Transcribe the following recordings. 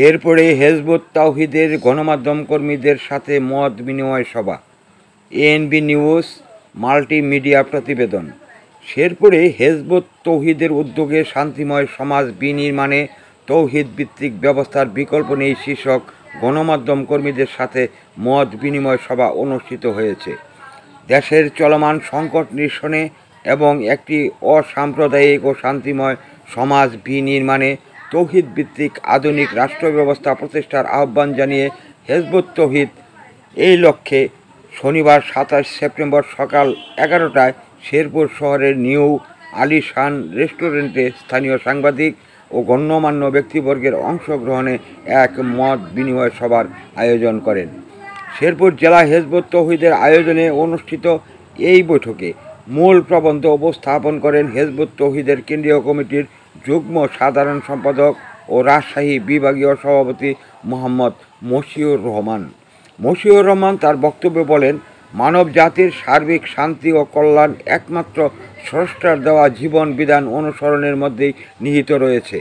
শেরপুরে হেজবুত তাওহীদের গণমাধ্যম কর্মীদের সাথে মত বিনিময় সভা। এএনবি নিউজ মাল্টিমিডিয়া প্রতিবেদন। শেরপুরে হেজবুত তাওহীদের উদ্যোগে শান্তিময় সমাজ বিনির্মাণে তৌহিদ ভিত্তিক ব্যবস্থার বিকল্প নেই শীর্ষক গণমাধ্যম কর্মীদের সাথে মত বিনিময় সভা অনুষ্ঠিত হয়েছে। দেশের চলমান সংকট নিরসনে এবং একটি অসাম্প্রদায়িক ও শান্তিময় সমাজ বিনির্মাণে তৌহিদ ভিত্তিক আধুনিক রাষ্ট্র ব্যবস্থা প্রতিষ্ঠার আহ্বান জানিয়ে হেজবুত তাওহীদ এই লক্ষ্যে শনিবার 27 সেপ্টেম্বর সকাল 11টায় শেরপুর শহরের নিউ আলিশান রেস্টুরেন্টে স্থানীয় সাংবাদিক ও গণ্যমান্য ব্যক্তিবর্গের অংশগ্রহণে এক মত বিনিময় সভার আয়োজন করেন। শেরপুর জেলা হেজবুত তাওহীদের আয়োজনে অনুষ্ঠিত এই বৈঠকে মূল প্রবন্ধ উপস্থাপন করেন হেজবুত তাওহীদের কেন্দ্রীয় কমিটির যুগ্ম সাধারণ সম্পাদক ও রাজশাহী বিভাগীয় সভাপতি মোহাম্মদ মশিউর রহমান। মশিউর রহমান তার বক্তব্যে বলেন, মানব জাতির সার্বিক শান্তি ও কল্যাণ একমাত্র স্রষ্টার দেওয়া জীবন বিধান অনুসরণের মধ্যেই নিহিত রয়েছে।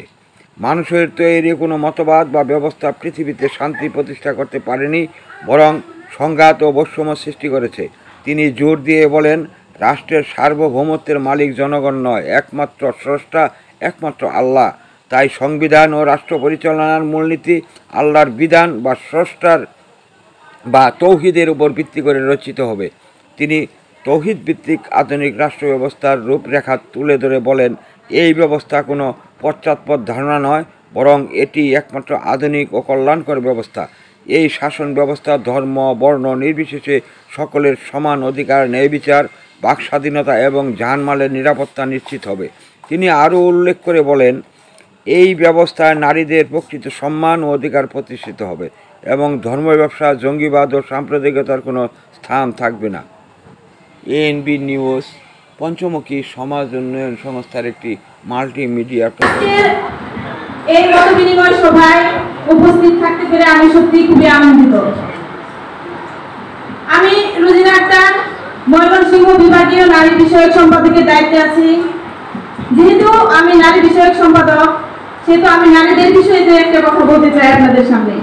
মানুষের তৈরি কোনো মতবাদ বা ব্যবস্থা পৃথিবীতে শান্তি প্রতিষ্ঠা করতে পারেনি, বরং সংঘাত ও বৈষম্য সৃষ্টি করেছে। তিনি জোর দিয়ে বলেন, রাষ্ট্রের সার্বভৌমত্বের মালিক জনগণ নয়, একমাত্র স্রষ্টা, একমাত্র আল্লাহ। তাই সংবিধান ও রাষ্ট্র পরিচালনার মূলনীতি আল্লাহর বিধান বা স্রষ্টার বা তৌহিদের উপর ভিত্তি করে রচিত হবে। তিনি তৌহিদ ভিত্তিক আধুনিক রাষ্ট্র ব্যবস্থার রূপরেখা তুলে ধরে বলেন, এই ব্যবস্থা কোনো পশ্চাৎপদ ধারণা নয়, বরং এটি একমাত্র আধুনিক ও কল্যাণকর ব্যবস্থা। এই শাসন ব্যবস্থা ধর্ম বর্ণ নির্বিশেষে সকলের সমান অধিকার, ন্যায় বিচার, বাক স্বাধীনতা এবং জানমালের নিরাপত্তা নিশ্চিত হবে। তিনি আরও উল্লেখ করে বলেন, এই ব্যবস্থায় নারীদের প্রকৃত সম্মান ও অধিকার প্রতিষ্ঠিত হবে এবং ধর্ম ব্যবসা, জঙ্গিবাদ ও সাম্প্রদায়িকতার কোনো স্থান থাকবে না। এএনবি নিউজ পঞ্চমুখী সমাজ উন্নয়ন সংস্থার একটি মাল্টিমিডিয়া এই মত বিনিময় সভায় উপস্থিত থাকতে পেরে আমি সত্যি খুবই আনন্দিত। আমি রুজিনা আক্তার, ময়মনসিংহ বিভাগীয় নারী বিষয়ক সম্পাদকের দায়িত্বে আছি। যেহেতু আমি নারী বিষয়ক সম্পাদক, সেহেতু আমি নারীদের বিষয়ে একটা কথা বলতে চাই আপনাদের সামনে।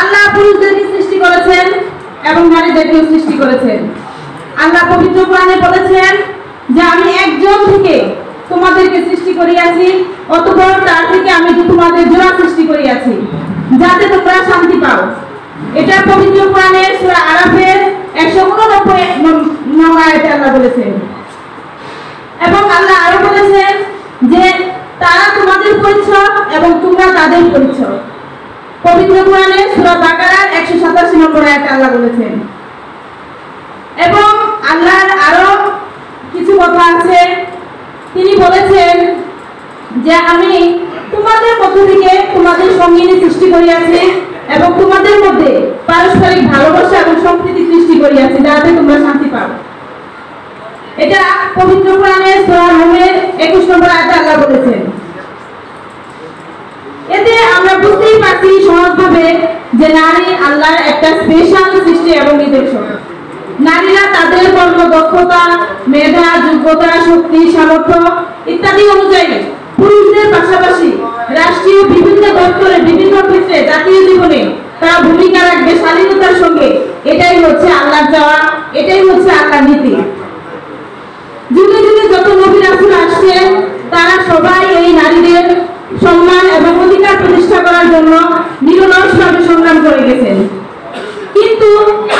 আল্লাহ পুরুষদেরকে সৃষ্টি করেছেন এবং নারীদেরকেও সৃষ্টি করেছেন। আল্লাহ পবিত্র কোরআনে বলেছেন যে আমি একজন থেকে তোমাদেরকে সৃষ্টি করিয়াছি, অতঃপর তার থেকে আমি তোমাদের জোড়া সৃষ্টি করিয়াছি, যাতে তোমরা শান্তি পাও। এটা পবিত্র কোরআনের সূরা আরাফের 189 নং আয়াতে আল্লাহ বলেছেন। এবং আল্লাহ আরো বলেছেন যে তারা তোমাদের পরিচ্ছদ এবং তোমরা তাদের পরিচ্ছদ। পবিত্র কোরআনে সূরা বাকারার 187 নম্বর আয়াতে আল্লাহ বলেছেন। এবং আল্লাহর আরো কিছু কথা আছে। তিনি বলেছেন যে আমি তোমাদের মধ্য থেকে তোমাদের সঙ্গিনী সৃষ্টি করিয়াছি এবং তোমাদের মধ্যে পারস্পরিক ভালোবাসা এবং সম্প্রীতি সৃষ্টি করিয়াছি, যাতে তোমরা শান্তি পাও। এটা পবিত্র কোরআনের সূরা নূরের 21 নম্বর আয়াতে আল্লাহ বলেছেন। এতে আমরা বুঝতেই পারছি সহজভাবে যে নারী আল্লাহর একটা স্পেশাল সৃষ্টি এবং নিদর্শন। নারীরা তাদের কর্মদক্ষতা, মেধা, যোগ্যতা, শক্তি, সামর্থ্য ইত্যাদি অনুযায়ী পুরুষদের পাশাপাশি রাষ্ট্রীয় বিভিন্ন দপ্তরে বিভিন্ন ক্ষেত্রে জাতীয় জীবনে তারা ভূমিকা রাখবে স্বাধীনতার সঙ্গে। এটাই হচ্ছে আল্লাহর চাওয়া, এটাই হচ্ছে আল্লাহর নীতি। যুগে যুগে যত নবী রাসূল আসছেন, তারা সবাই এই নারীদের সম্মান এবং অধিকার প্রতিষ্ঠা করার জন্য নিরলসভাবে সংগ্রাম করে গেছেন। কিন্তু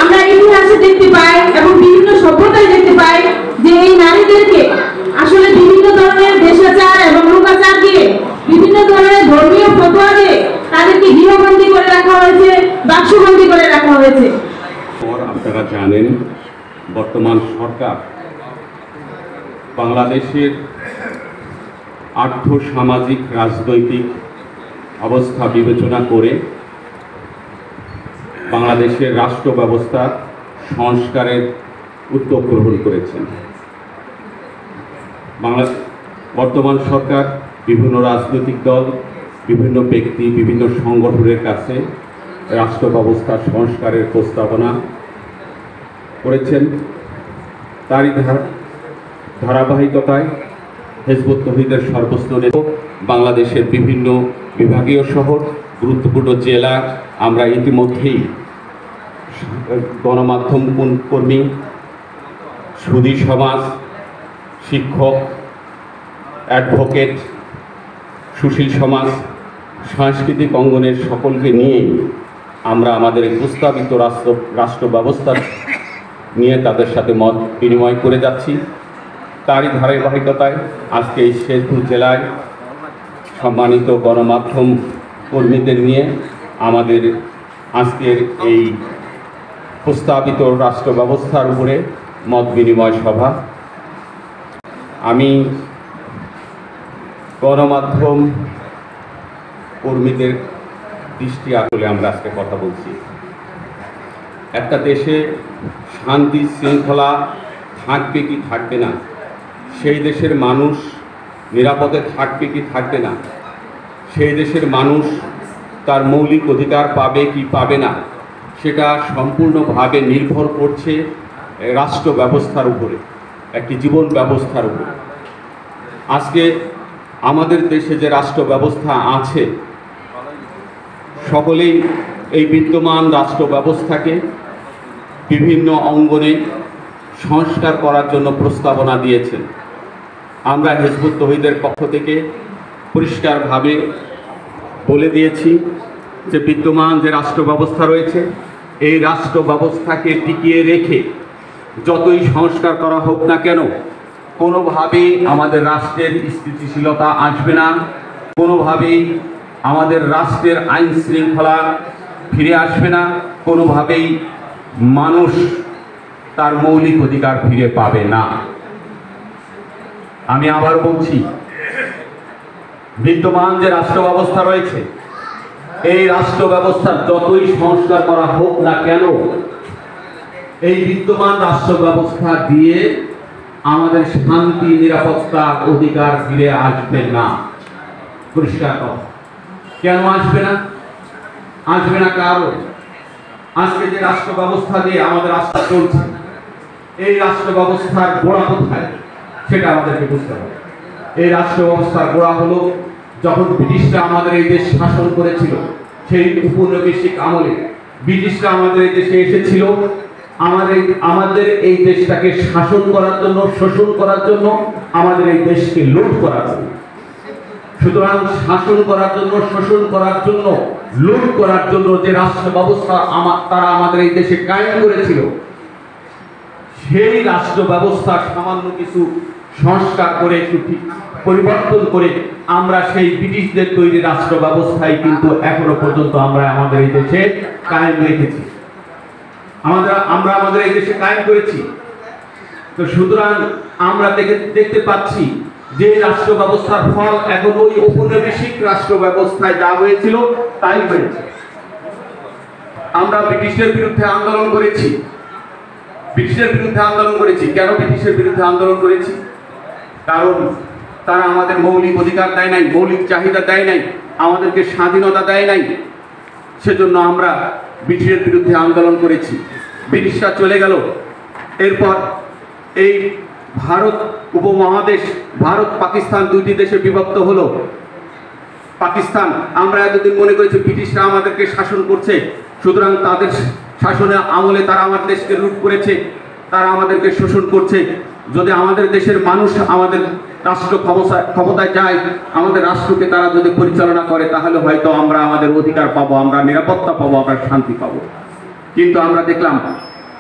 আমরা ইতিহাসে দেখতে পাই এবং বিভিন্ন সভ্যতায় দেখতে পাই যে এই নারীদেরকে আসলে বিভিন্ন ধরনের দেশাচার এবং লোকাচার দিয়ে, বিভিন্ন ধরনের ধর্মীয় ফতোয়া দিয়ে তাদেরকে গৃহবন্দী করে রাখা হয়েছে, বাক্সবন্দী করে রাখা হয়েছে। আপনারা জানেন, বর্তমান সরকার বাংলাদেশের আর্থ-সামাজিক রাজনৈতিক অবস্থা বিবেচনা করে বাংলাদেশের রাষ্ট্র ব্যবস্থা সংস্কারের উদ্যোগ গ্রহণ করেছেন। বর্তমান সরকার বিভিন্ন রাজনৈতিক দল, বিভিন্ন ব্যক্তি, বিভিন্ন সংগঠনের কাছে রাষ্ট্র ব্যবস্থা সংস্কারের প্রস্তাবনা করেছেন। তারই ধারাবাহিকতায় হেজবুত তাওহীদের সর্বস্তরে বাংলাদেশের বিভিন্ন বিভাগীয় শহর, গুরুত্বপূর্ণ জেলা আমরা ইতিমধ্যেই গণমাধ্যম কর্মী, সুধী সমাজ, শিক্ষক, অ্যাডভোকেট, সুশীল সমাজ, সাংস্কৃতিক অঙ্গনের সকলকে নিয়ে আমরা আমাদের প্রস্তাবিত রাষ্ট্র ব্যবস্থা নিয়ে তাদের সাথে মত বিনিময় করে যাচ্ছি। তারই ধারাবাহিকতায় আজকে এই শেরপুর জেলায় সম্মানিত গণমাধ্যম কর্মীদের নিয়ে আমাদের আজকের এই প্রস্তাবিত রাষ্ট্র ব্যবস্থার উপরে মত বিনিময় সভা। আমি গণমাধ্যম কর্মীদের দৃষ্টি আকলে আমরা আজকে কথা বলছি। একটা দেশে শান্তি শৃঙ্খলা থাকবে কি থাকবে না, সেই দেশের মানুষ নিরাপদে থাকবে কি থাকবে না, সেই দেশের মানুষ তার মৌলিক অধিকার পাবে কি পাবে না, সেটা সম্পূর্ণভাবে নির্ভর করছে রাষ্ট্র ব্যবস্থার উপরে, একটি জীবন ব্যবস্থার উপরে। আজকে আমাদের দেশে যে রাষ্ট্র ব্যবস্থা আছে, সকলেই এই বিদ্যমান রাষ্ট্র ব্যবস্থাকে বিভিন্ন অঙ্গনে সংস্কার করার জন্য প্রস্তাবনা দিয়েছেন। আমরা হিজবুত তৌহিদের পক্ষ থেকে পরিষ্কারভাবে বলে দিয়েছি যে বিদ্যমান যে রাষ্ট্র ব্যবস্থা রয়েছে, এই রাষ্ট্র ব্যবস্থাকে টিকিয়ে রেখে যতই সংস্কার করা হোক না কেন, কোনোভাবেই আমাদের রাষ্ট্রের স্থিতিশীলতা আসবে না, কোনোভাবেই আমাদের রাষ্ট্রের আইন শৃঙ্খলা ফিরে আসবে না, কোনোভাবেই মানুষ তার মৌলিক অধিকার ফিরে পাবে না। আমি আবার বলছি, বিদ্যমান যে রাষ্ট্র ব্যবস্থা রয়েছে, এই রাষ্ট্র ব্যবস্থার যতই সংস্কার করা হোক না কেন, এই বিদ্যমান রাষ্ট্র ব্যবস্থা দিয়ে আমাদের শান্তি, নিরাপত্তা, অধিকার ফিরে আসবে না। পরিষ্কার কথা। কেন আসবে না? আসবে না কারণ আজকে যে রাষ্ট্র ব্যবস্থা দিয়ে আমাদের রাষ্ট্র চলছে, এই রাষ্ট্র ব্যবস্থার গোড়া কোথায় সেটা আমাদেরকে বুঝতে হবে। এই রাষ্ট্র ব্যবস্থার গোড়া হলো যখন ব্রিটিশরা আমাদের এই দেশ শাসন করেছিল, সেই উপনিবেশিক আমলে ব্রিটিশরা আমাদের এই দেশে এসেছিল আমাদের এই দেশটাকে শাসন করার জন্য, শোষণ করার জন্য, আমাদের এই দেশকে লুট করার জন্য। সুতরাং শাসন করার জন্য, শোষণ করার জন্য, লুট করার জন্য যে রাষ্ট্র ব্যবস্থা তারা আমাদের এই দেশে কায়েম করেছিল, সেই রাষ্ট্র ব্যবস্থা সামান্য কিছু সংস্কার করে, একটু পরিবর্তন করে আমরা সেই ব্রিটিশদের তৈরি রাষ্ট্র ব্যবস্থায় কিন্তু এখনো পর্যন্ত আমরা আমাদের এই দেশে কায়েম রেখেছি, আমরা আমাদের এই দেশে কায়েম করেছি। তো সুতরাং আমরা দেখতে পাচ্ছি যে রাষ্ট্র ব্যবস্থার ফল এখন ওই ঔপনিবেশিক রাষ্ট্র ব্যবস্থায় যা হয়েছিল তাই হয়েছে। আমরা ব্রিটিশের বিরুদ্ধে আন্দোলন করেছি, কেন ব্রিটিশের বিরুদ্ধে আন্দোলন করেছি? কারণ তারা আমাদের মৌলিক অধিকার দেয় নাই, মৌলিক চাহিদা দেয় নাই, আমাদেরকে স্বাধীনতা দেয় নাই। সেজন্য আমরা ব্রিটিশের বিরুদ্ধে আন্দোলন করেছি। ব্রিটিশরা চলে গেল, এরপর এই ভারত উপমহাদেশ, ভারত পাকিস্তান দুইটি দেশে বিভক্ত হলো। পাকিস্তান, আমরা এতদিন মনে করেছি ব্রিটিশরা আমাদেরকে শাসন করছে, সুতরাং তাদের শাসনের আমলে তারা আমাদের দেশকে লুট করেছে, তারা আমাদেরকে শোষণ করছে। যদি আমাদের দেশের মানুষ আমাদের রাষ্ট্র ক্ষমতায় যায়, আমাদের রাষ্ট্রকে তারা যদি পরিচালনা করে, তাহলে হয়তো আমরা আমাদের অধিকার পাবো, আমরা নিরাপত্তা পাবো, আমরা শান্তি পাবো। কিন্তু আমরা দেখলাম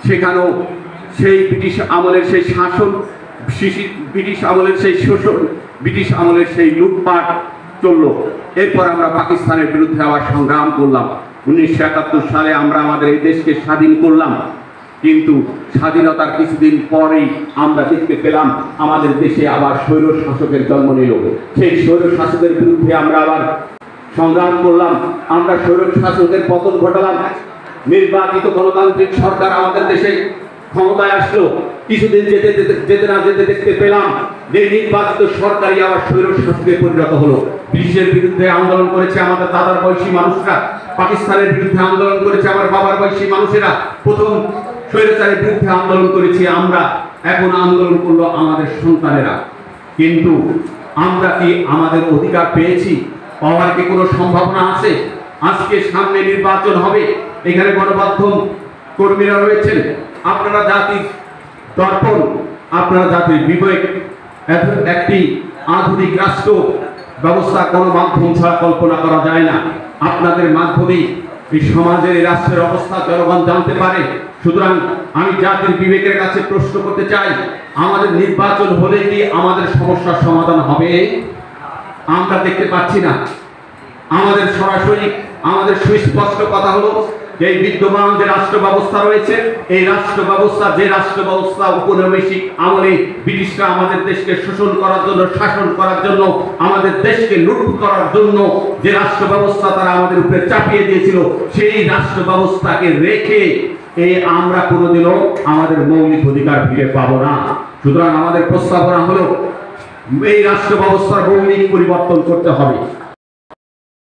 সেখানেও সেই ব্রিটিশ আমলের সেই শাসন, ব্রিটিশ আমলের সেই শোষণ, ব্রিটিশ আমলের সেই লুটপাট চললো। এরপর আমরা পাকিস্তানের বিরুদ্ধে আবার সংগ্রাম করলাম। 1971 সালে আমরা আমাদের এই দেশকে স্বাধীন করলাম, কিন্তু স্বাধীনতার কিছুদিন পরেই আমরা দেখতে পেলাম আমাদের দেশে আবার স্বৈর শাসকের জন্ম নিল। সেই স্বৈর শাসকের বিরুদ্ধে আমরা আবার সংগ্রাম করলাম, আমরা স্বৈর শাসকের পতন ঘটালাম। নির্বাচিত গণতান্ত্রিক সরকার আমাদের দেশে ক্ষমতায় আসলো, কিছুদিন যেতে দেখতে পেলাম যে নির্বাচিত সরকারই আবার স্বৈর শাসকে পরিণত হলো। ব্রিটিশের বিরুদ্ধে আন্দোলন করেছে আমাদের দাদার বয়সী মানুষরা, পাকিস্তানের বিরুদ্ধে আন্দোলন করেছে আমার বাবার বয়সী মানুষেরা, প্রথম স্বৈরাচারের বিরুদ্ধে আন্দোলন করেছি আমরা, এখন আন্দোলন করলো আমাদের সন্তানেরা। কিন্তু আমরা কি আমাদের অধিকার পেয়েছি? পাওয়ার কি কোনো সম্ভাবনা আছে? আজকে সামনে নির্বাচন হবে, এখানে গণমাধ্যম কর্মীরা রয়েছেন, আপনারা জাতির দর্পণ, আপনারা জাতির বিবেক। একটি আধুনিক রাষ্ট্র ব্যবস্থা গণমাধ্যম ছাড়া কল্পনা করা যায় না। আপনাদের মাধ্যমেই এই সমাজের এই রাষ্ট্রের অবস্থা জনগণ জানতে পারে। সুতরাং আমি জাতির বিবেকের কাছে প্রশ্ন করতে চাই, আমাদের নির্বাচন হলে কি আমাদের সমস্যার সমাধান হবে? আমরা দেখতে পাচ্ছি না। আমাদের সরাসরি আমাদের সুস্পষ্ট কথা হলো যে এই বিদ্যমান যে রাষ্ট্র ব্যবস্থা রয়েছে, এই রাষ্ট্র ব্যবস্থা যে রাষ্ট্র ব্যবস্থা উপনিবেশিক আমলে ব্রিটিশরা আমাদের দেশকে শোষণ করার জন্য, শাসন করার জন্য, আমাদের দেশকে লুট করার জন্য যে রাষ্ট্র ব্যবস্থা তারা আমাদের উপরে চাপিয়ে দিয়েছিল, সেই রাষ্ট্র ব্যবস্থাকে রেখে আমরা কোনোদিনও আমাদের মৌলিক অধিকার ফিরে পাবো না। সুতরাং আমাদের প্রস্তাবনা হলো এই রাষ্ট্র ব্যবস্থার মৌলিক পরিবর্তন করতে হবে।